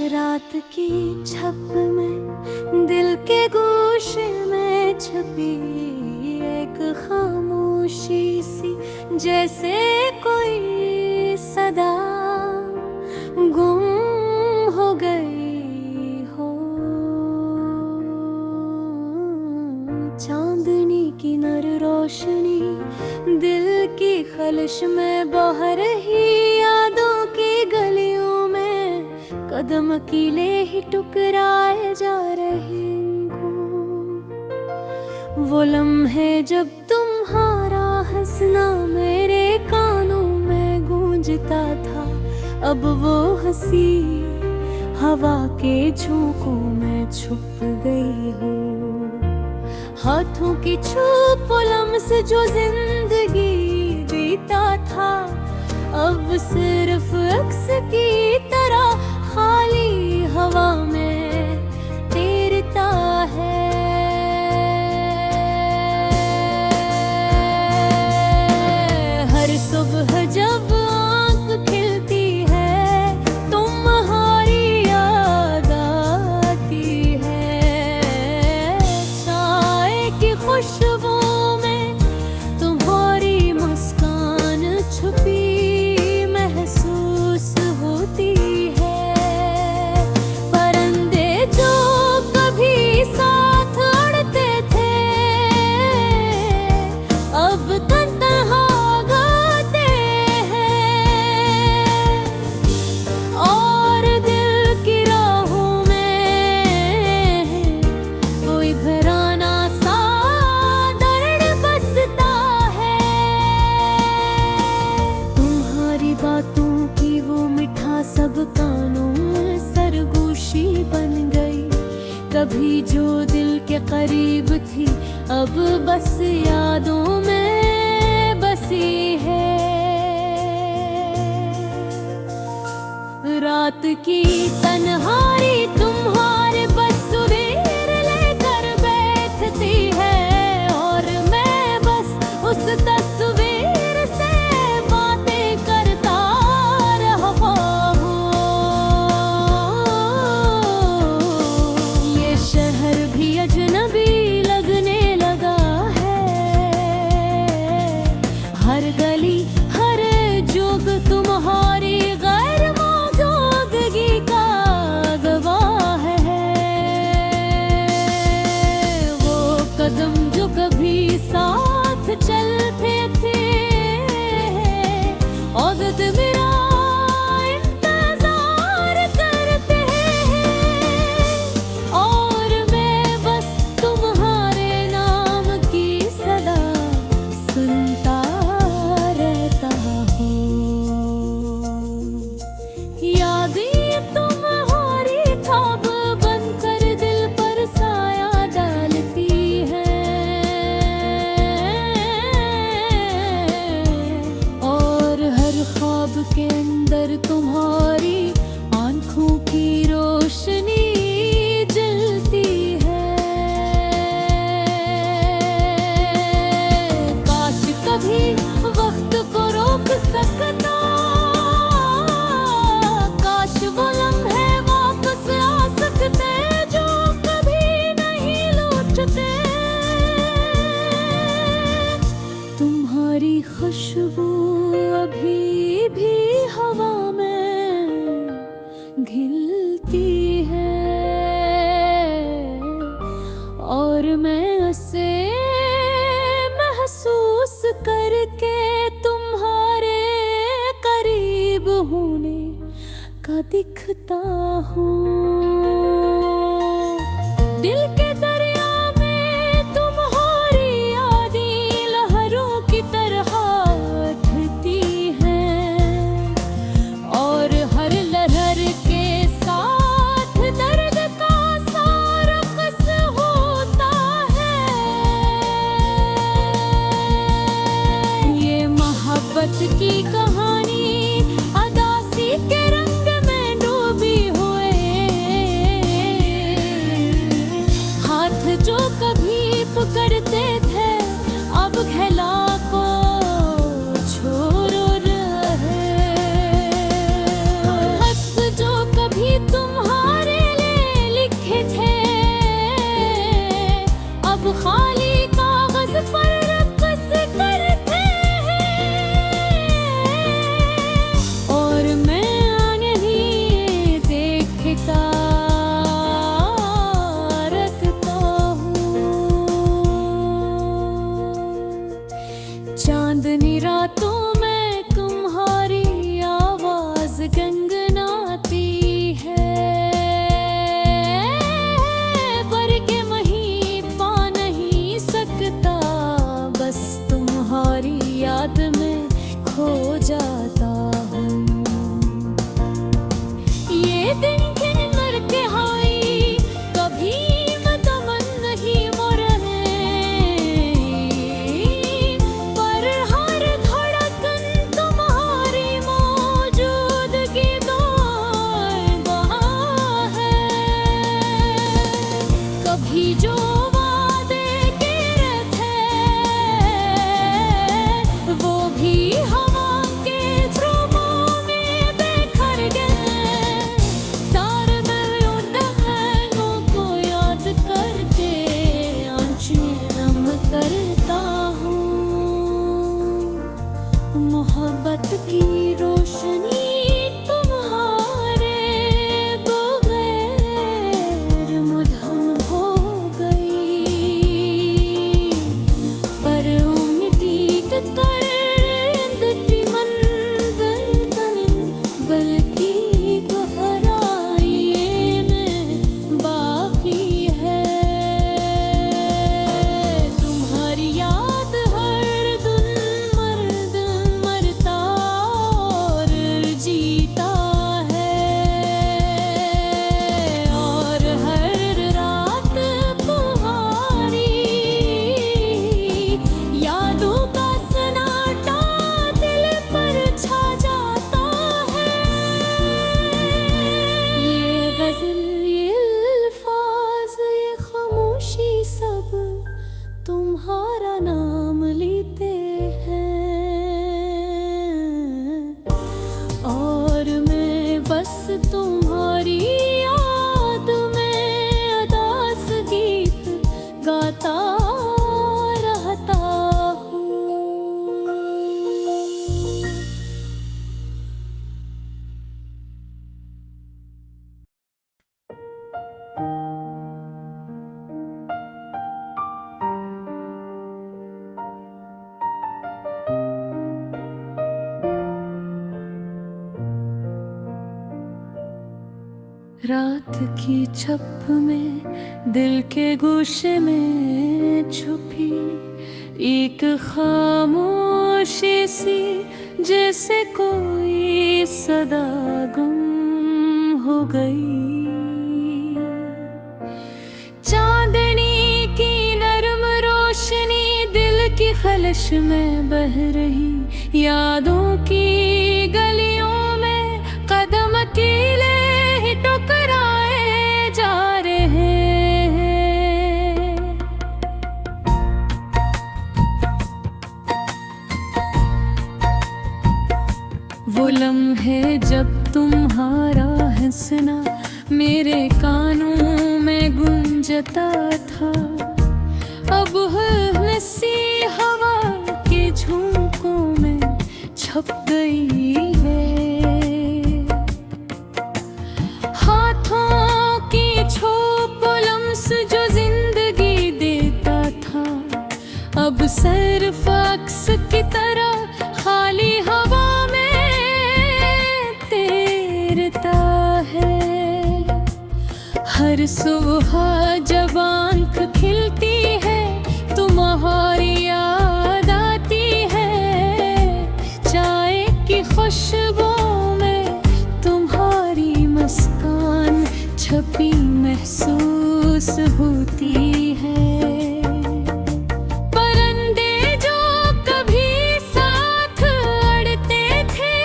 रात की छप में दिल के गोशे में छपी एक खामोशी सी, जैसे कोई सदा गुम हो गई हो। चांदनी की नर रोशनी दिल की खलिश में बह रही, यादों की गलियों में कदम अकेले ही टुकराए जा रहे हों। वो लम्हे जब तुम्हारा हंसना मेरे कानों में गूंजता था, अब वो हंसी हवा के झोंकों में छुप गई हो। हाथों की छुप लम्स जो जिंदगी बीता था, अब सिर्फ अक्स की तरह खाली हवा में तैरता है। हर सुबह जब आँख खिलती है, तुम्हारी याद आती है। चाय की खुशबू में तुम्हारी मुस्कान छुपी महसूस होती है। परिंदे जो कभी साथ उड़ते थे, अब तन्हा गाते हैं। और दिल की राहों में कोई घराना सा दर्द बसता है। तुम्हारी बातों की वो मिठा सब कानों में सरगोशी बन गई। कभी जो दिल के करीब थी, अब बस यादों में बसी है। रात की तन्हाई तुम्हारे तस्वीर लेकर बैठती है, और मैं बस उस तस्वीर से बातें करता रहा हूँ। ये शहर भी अजनबी लगने लगा है। हर गली हर जोग तुम्हारी गैर मौजूदगी का गवाह है। वो कदम जो कभी साथ चलते थे, औदत मेरा इंतजार करते हैं। और मैं बस तुम्हारे नाम की सदा सुनता रहता हूँ। यादें तुम्हारी ख्वाब बनकर दिल पर साया डालती हैं। और हर ख्वाब के अंदर तुम्हारी आंखों की रोशनी जलती है। काश कभी वक्त को रोक सकता, काश वो लम्हे वापस आ सकते जो कभी नहीं लौटते। तुम्हारी खुशबू अभी भी हवा में घिलती है, और मैं उसे महसूस करके तुम्हारे करीब होने का दिखता हूँ। दिल के दरिया में तुम्हारी यादें लहरों की तरह उठती हैं, और हर लहर के साथ दर्द का सारा रक़्स होता है। ये मोहब्बत की कहानी अदासी के रंग में डूबी हुए रात की छप में दिल के गोशे में छुपी एक खामोशी सी, जैसे कोई सदा गुम हो गई। चांदनी की नरम रोशनी दिल की खलश में बह रही, यादों की गलियों में कदम अकेले ही टकराए जा रहे हैं। वो लम्हे जब तुम्हारा हंसना मेरे कानों में गूंजता था, अब हंसी हवा के झोंकों में छप गई है। हाथों की छोप लम्स जो जिंदगी देता था, अब सिर्फ अक्स की तरह खाली हवा में तैरता है। हर सुबह जब आँख खिलती है तुम्हारी याद आती है, चाय की खुशबू में तुम्हारी मुस्कान छपी महसूस होती है। परिंदे जो कभी साथ अड़ते थे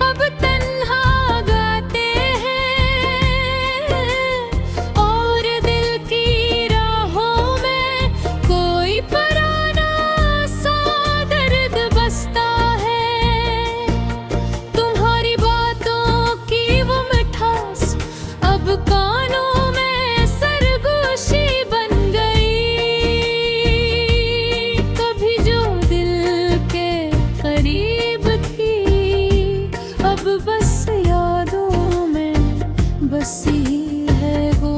अब तन्हा गाते हैं, और दिल की राहों में कोई पुराना सा दर्द बसता है। तुम्हारी बातों की वो मिठास अब कानों में सरगोशी बन गई। कभी जो दिल के करीब थी अब बस यादों में बसी है वो।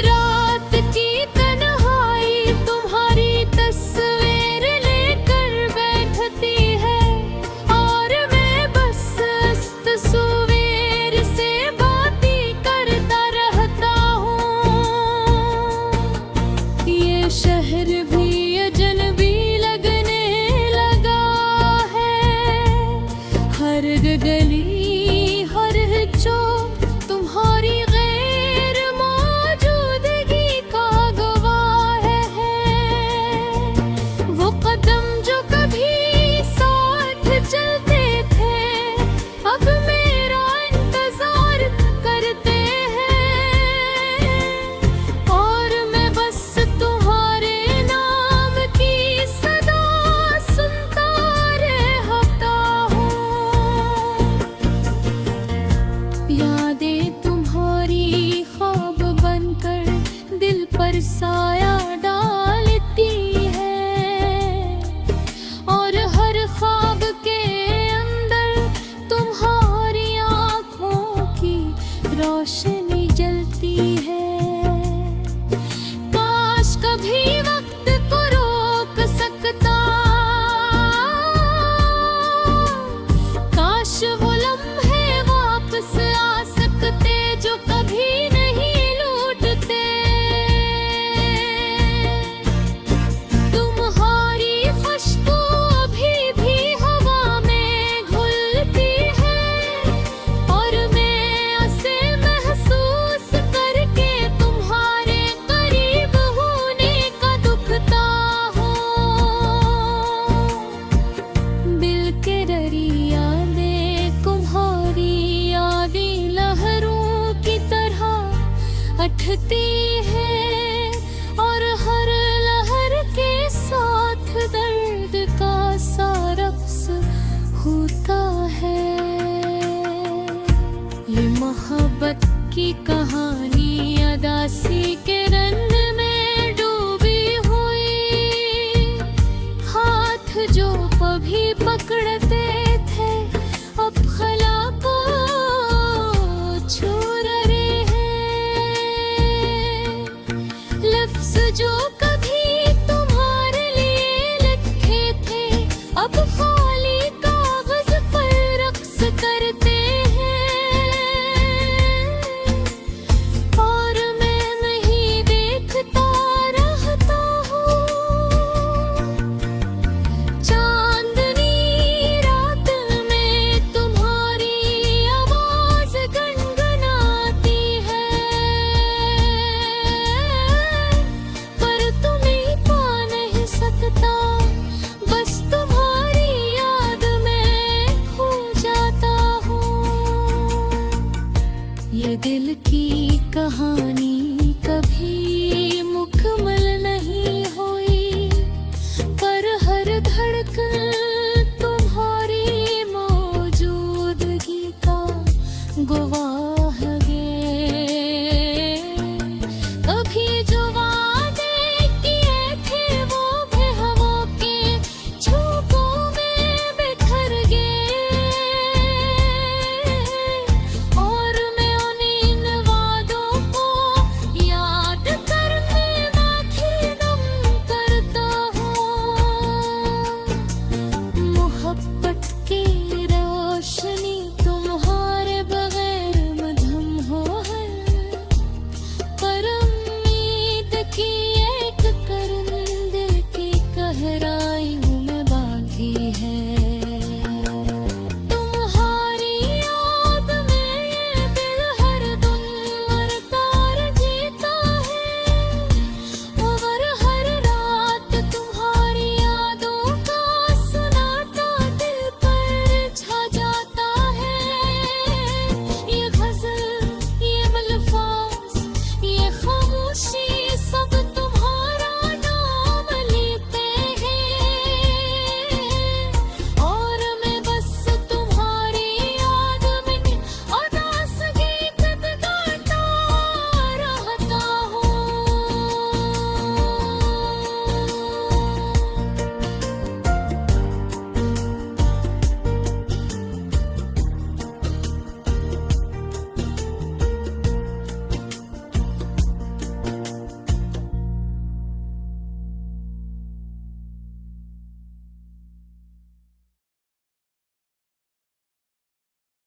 रात की तन्हाई तुम्हारी तस्वीर लेकर बैठती है, और मैं बस इस तस्वीर से बातें करता रहता हूँ। ये शहर भी अजनबी लगने लगा है, हर गली हर चौक तुम्हारी गैर मौजूदगी का गवाह है। वो कदम जो कभी साथ चलते थे अब मेरा इंतजार करते हैं, और मैं बस तुम्हारे नाम की सदा सुनता रहता हूँ। यादें तुम्हारी ख्वाब बनकर दिल पर साया डालती है, और हर ख्वाब के अंदर तुम्हारी आँखों की रोशनी जलती है। काश कभी वक्त को रोक सकता, काश वो लम्हे वापस आ सकते जो कभी नहीं लौटते। तुम्हारी खुशबू अभी भी हवा में घुलती है, और मैं उसे महसूस करके तुम्हारे करीब होने का दुखता हूँ। दिल के दरिया में तुम्हारी यादें लहरों की तरह उठती है, और हर लहर के साथ दर्द का सा रक्स होता है। ये मोहब्बत की कहानी